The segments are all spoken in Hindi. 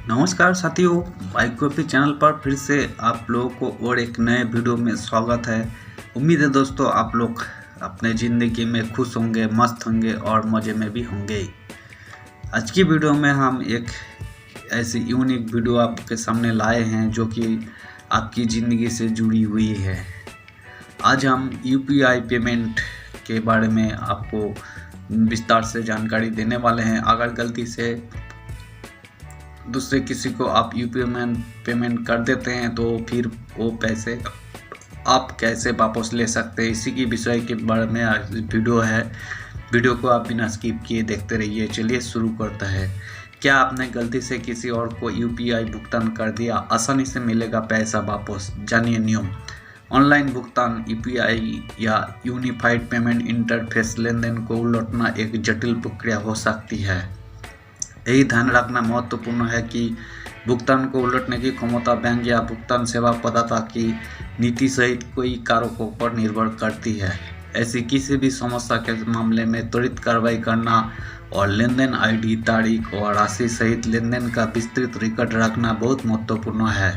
नमस्कार साथियों, बाइक कॉपी चैनल पर फिर से आप लोगों को और एक नए वीडियो में स्वागत है। उम्मीद है दोस्तों आप लोग अपने ज़िंदगी में खुश होंगे, मस्त होंगे और मज़े में भी होंगे। आज की वीडियो में हम एक ऐसी यूनिक वीडियो आपके सामने लाए हैं जो कि आपकी ज़िंदगी से जुड़ी हुई है। आज हम यूपीआई पेमेंट के बारे में आपको विस्तार से जानकारी देने वाले हैं। अगर गलती से दूसरे किसी को आप यूपीआई पेमेंट कर देते हैं तो फिर वो पैसे आप कैसे वापस ले सकते हैं, इसी की विषय के बारे में आज वीडियो है। वीडियो को आप बिना स्किप किए देखते रहिए। चलिए शुरू करता है। क्या आपने गलती से किसी और को यूपीआई भुगतान कर दिया? आसानी से मिलेगा पैसा वापस। जानिए नियम। ऑनलाइन भुगतान यूपीआई या यूनिफाइड पेमेंट इंटरफेस लेनदेन को उलटना एक जटिल प्रक्रिया हो सकती है। यही ध्यान रखना महत्वपूर्ण है कि भुगतान को उलटने की क्षमता बैंक या भुगतान सेवा प्रदाता की नीति सहित कई कारकों पर निर्भर करती है। ऐसी किसी भी समस्या के मामले में त्वरित कार्रवाई करना और लेनदेन आईडी, तारीख और राशि सहित लेनदेन का विस्तृत रिकॉर्ड रखना बहुत महत्वपूर्ण है।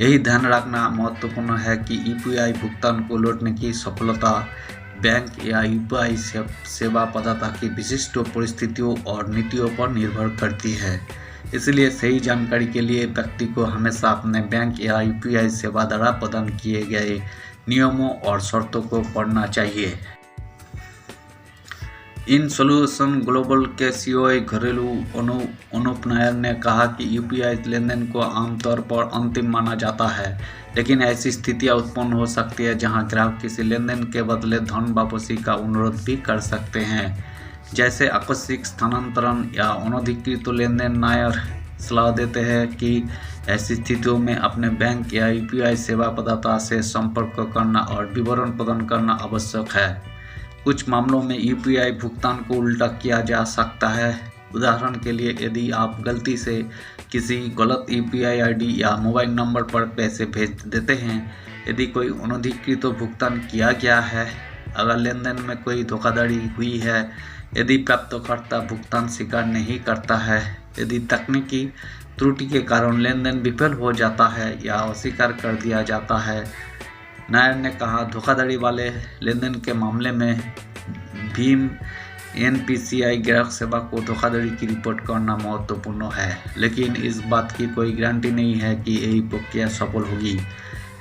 यही ध्यान रखना महत्वपूर्ण है कि यूपीआई भुगतान को लौटने की सफलता बैंक या यूपीआई सेवा प्रदाता की विशिष्ट परिस्थितियों और नीतियों पर निर्भर करती है। इसलिए सही जानकारी के लिए व्यक्ति को हमेशा अपने बैंक या यूपीआई सेवा द्वारा प्रदान किए गए नियमों और शर्तों को पढ़ना चाहिए। इन सॉल्यूशन ग्लोबल के सीईओ घरेलू अनूप नायर ने कहा कि यूपीआई लेनदेन को आमतौर पर अंतिम माना जाता है, लेकिन ऐसी स्थितियां उत्पन्न हो सकती है जहां ग्राहक किसी लेनदेन के बदले धन वापसी का अनुरोध भी कर सकते हैं, जैसे आकस्मिक स्थानांतरण या अनधिकृत लेनदेन। नायर सलाह देते हैं कि ऐसी स्थितियों में अपने बैंक या यूपीआई सेवा प्रदाता से संपर्क करना और विवरण प्रदान करना आवश्यक है। कुछ मामलों में यूपीआई भुगतान को उल्टा किया जा सकता है। उदाहरण के लिए, यदि आप गलती से किसी गलत यूपीआई आईडी या मोबाइल नंबर पर पैसे भेज देते हैं, यदि कोई अनधिकृत भुगतान किया गया है, अगर लेनदेन में कोई धोखाधड़ी हुई है, यदि प्राप्तकर्ता भुगतान स्वीकार नहीं करता है, यदि तकनीकी त्रुटि के कारण लेनदेन विफल हो जाता है या अस्वीकार कर दिया जाता है। नायर ने कहा, धोखाधड़ी वाले लेनदेन के मामले में भीम एनपीसीआई ग्राहक सेवा को धोखाधड़ी की रिपोर्ट करना महत्वपूर्ण है, लेकिन इस बात की कोई गारंटी नहीं है कि यही प्रक्रिया सफल होगी।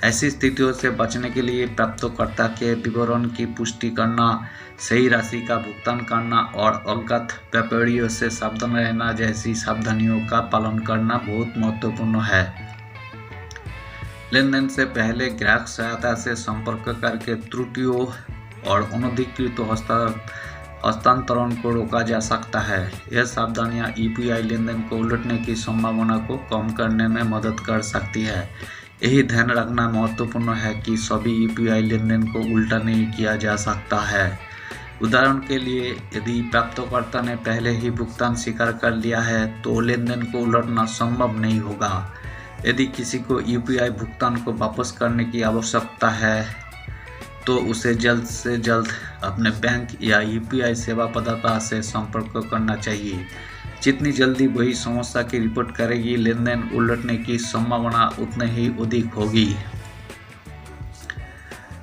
ऐसी स्थितियों से बचने के लिए प्राप्तकर्ता के विवरण की पुष्टि करना, सही राशि का भुगतान करना और अज्ञात व्यापारियों से सावधान रहना जैसी सावधानियों का पालन करना बहुत महत्वपूर्ण है। लेनदेन से पहले ग्राहक सहायता से संपर्क करके त्रुटियों और अनधिकृत हस्तांतरण को रोका जा सकता है। यह सावधानियां यूपीआई लेनदेन को उलटने की संभावना को कम करने में मदद कर सकती है। यही ध्यान रखना महत्वपूर्ण है कि सभी यूपीआई लेनदेन को उल्टा नहीं किया जा सकता है। उदाहरण के लिए, यदि प्राप्तकर्ता ने पहले ही भुगतान स्वीकार कर लिया है तो लेनदेन को उलटना संभव नहीं होगा। यदि किसी को यूपीआई भुगतान को वापस करने की आवश्यकता है तो उसे जल्द से जल्द अपने बैंक या यूपीआई सेवा प्रदाता से संपर्क करना चाहिए। जितनी जल्दी वही समस्या की रिपोर्ट करेगी, लेनदेन उलटने की संभावना उतनी ही अधिक होगी।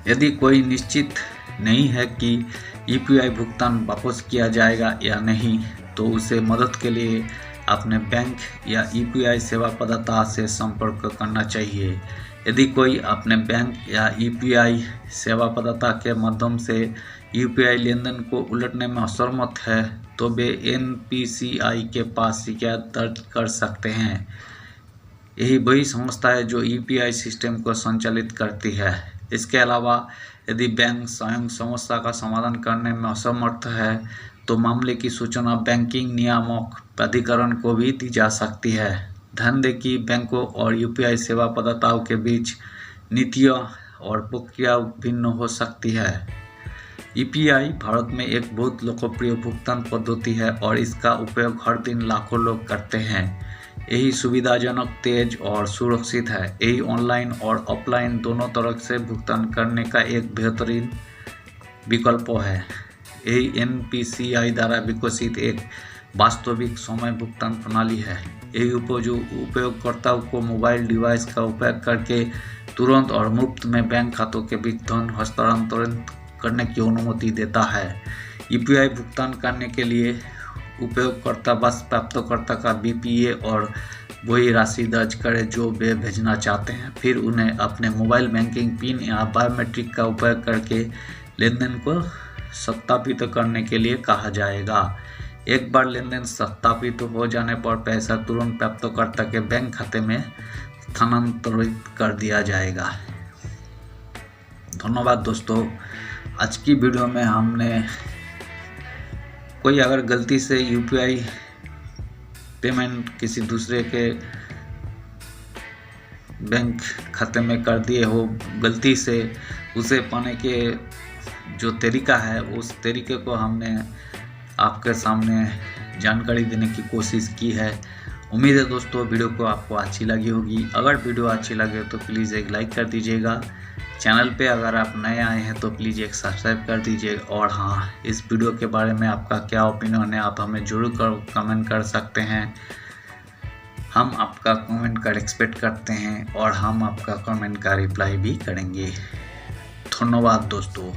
यदि कोई निश्चित नहीं है कि यूपीआई भुगतान वापस किया जाएगा या नहीं, तो उसे मदद के लिए अपने बैंक या यूपीआई सेवा प्रदाता से संपर्क करना चाहिए। यदि कोई अपने बैंक या यूपीआई सेवा प्रदाता के माध्यम से यूपीआई लेनदेन को उलटने में असमर्थ है तो वे एनपीसीआई के पास शिकायत दर्ज कर सकते हैं। यही वही संस्था है जो यूपीआई सिस्टम को संचालित करती है। इसके अलावा यदि बैंक स्वयं समस्या का समाधान करने में असमर्थ है तो मामले की सूचना बैंकिंग नियामक प्राधिकरण को भी दी जा सकती है। ध्यान दें कि बैंकों और यूपीआई सेवा प्रदाताओं के बीच नीतियाँ और प्रक्रिया भिन्न हो सकती है। यूपीआई भारत में एक बहुत लोकप्रिय भुगतान पद्धति है और इसका उपयोग हर दिन लाखों लोग करते हैं। यही सुविधाजनक, तेज और सुरक्षित है। यही ऑनलाइन और ऑफलाइन दोनों तरह से भुगतान करने का एक बेहतरीन विकल्प है। यही एनपीसीआई द्वारा विकसित एक वास्तविक समय भुगतान प्रणाली है। यही उपयोगकर्ताओं को मोबाइल डिवाइस का उपयोग करके तुरंत और मुफ्त में बैंक खातों के बीच धन हस्तांतरण करने की अनुमति देता है। यूपीआई भुगतान करने के लिए उपयोगकर्ता बस प्राप्तकर्ता का बीपीए और वही राशि दर्ज करें जो वे भेजना चाहते हैं। फिर उन्हें अपने मोबाइल बैंकिंग पिन या बायोमेट्रिक का उपयोग करके लेनदेन को सत्यापित करने के लिए कहा जाएगा। एक बार लेनदेन सत्यापित हो जाने पर पैसा तुरंत प्राप्तकर्ता के बैंक खाते में स्थानांतरित कर दिया जाएगा। धन्यवाद दोस्तों। आज की वीडियो में हमने कोई अगर गलती से यूपीआई पेमेंट किसी दूसरे के बैंक खाते में कर दिए हो गलती से, उसे पाने के जो तरीका है उस तरीके को हमने आपके सामने जानकारी देने की कोशिश की है। उम्मीद है दोस्तों वीडियो को आपको अच्छी लगी होगी। अगर वीडियो अच्छी लगे तो प्लीज़ एक लाइक कर दीजिएगा। चैनल पे अगर आप नए आए हैं तो प्लीज़ एक सब्सक्राइब कर दीजिए। और हाँ, इस वीडियो के बारे में आपका क्या ओपिनियन है आप हमें ज़रूर कमेंट कर सकते हैं। हम आपका कमेंट का एक्सपेक्ट करते हैं और हम आपका कमेंट का रिप्लाई भी करेंगे। धन्यवाद दोस्तों।